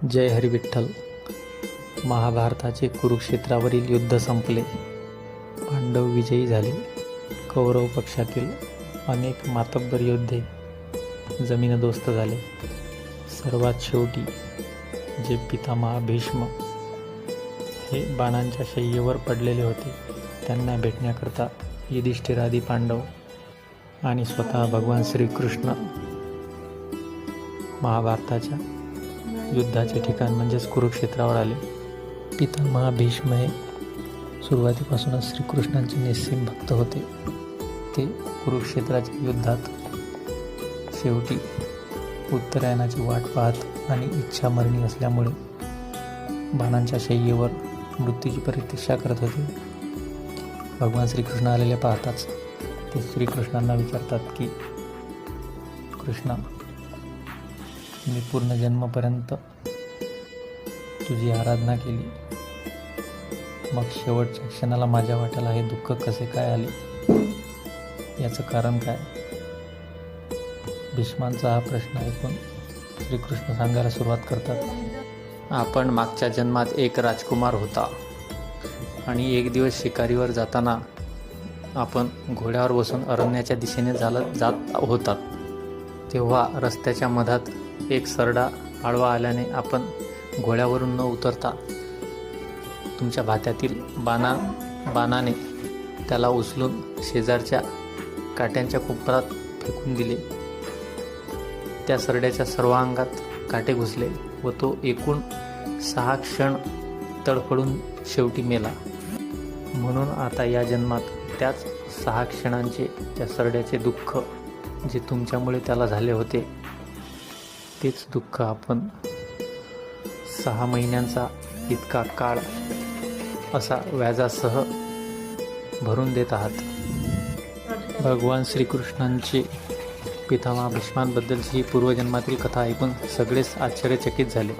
जय हरी विठ्ठल. महाभारताचे कुरुक्षेत्रावरील युद्ध संपले. पांडव विजयी झाले. कौरव पक्षातील अनेक मातब्बर योद्धे जमीनदोस्त झाले. सर्वात शेवटी जे पितामह भीष्म हे बाणांच्या शय्येवर पडलेले होते, त्यांना भेटण्याकरता युधिष्ठिरादी पांडव आणि स्वतः भगवान श्रीकृष्ण महाभारताच्या युद्धाचे ठिकाण म्हणजेच कुरुक्षेत्रावर आले. पितामह भीष्म हे सुरुवातीपासूनच श्रीकृष्णांचे निस्सीम भक्त होते. ते कुरुक्षेत्राच्या युद्धात शेवटी उत्तरायणाची वाट पाहत आणि इच्छामरणी असल्यामुळे बाणांच्या शय्येवर मृत्यूची प्रतीक्षा करत होते. भगवान श्रीकृष्ण आलेले पाहताच ते श्रीकृष्णांना विचारतात की कृष्णा, मी पूर्ण जन्मपर्यंत तुझी आराधना केली, मग शेवटच्या क्षणाला माझ्या वाट्याला हे दुःख कसे काय आले, याचं कारण काय? भीष्मांचा हा प्रश्न ऐकून श्रीकृष्ण सांगायला सुरुवात करतात. आपण मागच्या जन्मात एक राजकुमार होता आणि एक दिवस शिकारीवर जाताना आपण घोड्यावर बसून अरण्याच्या दिशेने जात होतात. तेव्हा रस्त्याच्या मधात एक सरडा आडवा आल्याने आपण घोड्यावरून न उतरता तुमच्या भात्यातील बाणाने त्याला उचलून शेजारच्या काट्यांच्या कोपरात फेकून दिले. त्या सरड्याच्या सर्व अंगात काटे घुसले व तो एकूण 6 क्षण तडफडून शेवटी मेला. म्हणून आता या जन्मात त्याच 6 क्षणांचे त्या सरड्याचे दुःख जे तुमच्यामुळे त्याला झाले होते, तेच दुःख आपण 6 महिन्यांचा इतका काळ असा व्याजासह भरून देत आहात. भगवान श्रीकृष्णांची पितामह भीष्मांबद्दलची ही पूर्वजन्मातील कथा ऐकून सगळेच आश्चर्यचकित झाले.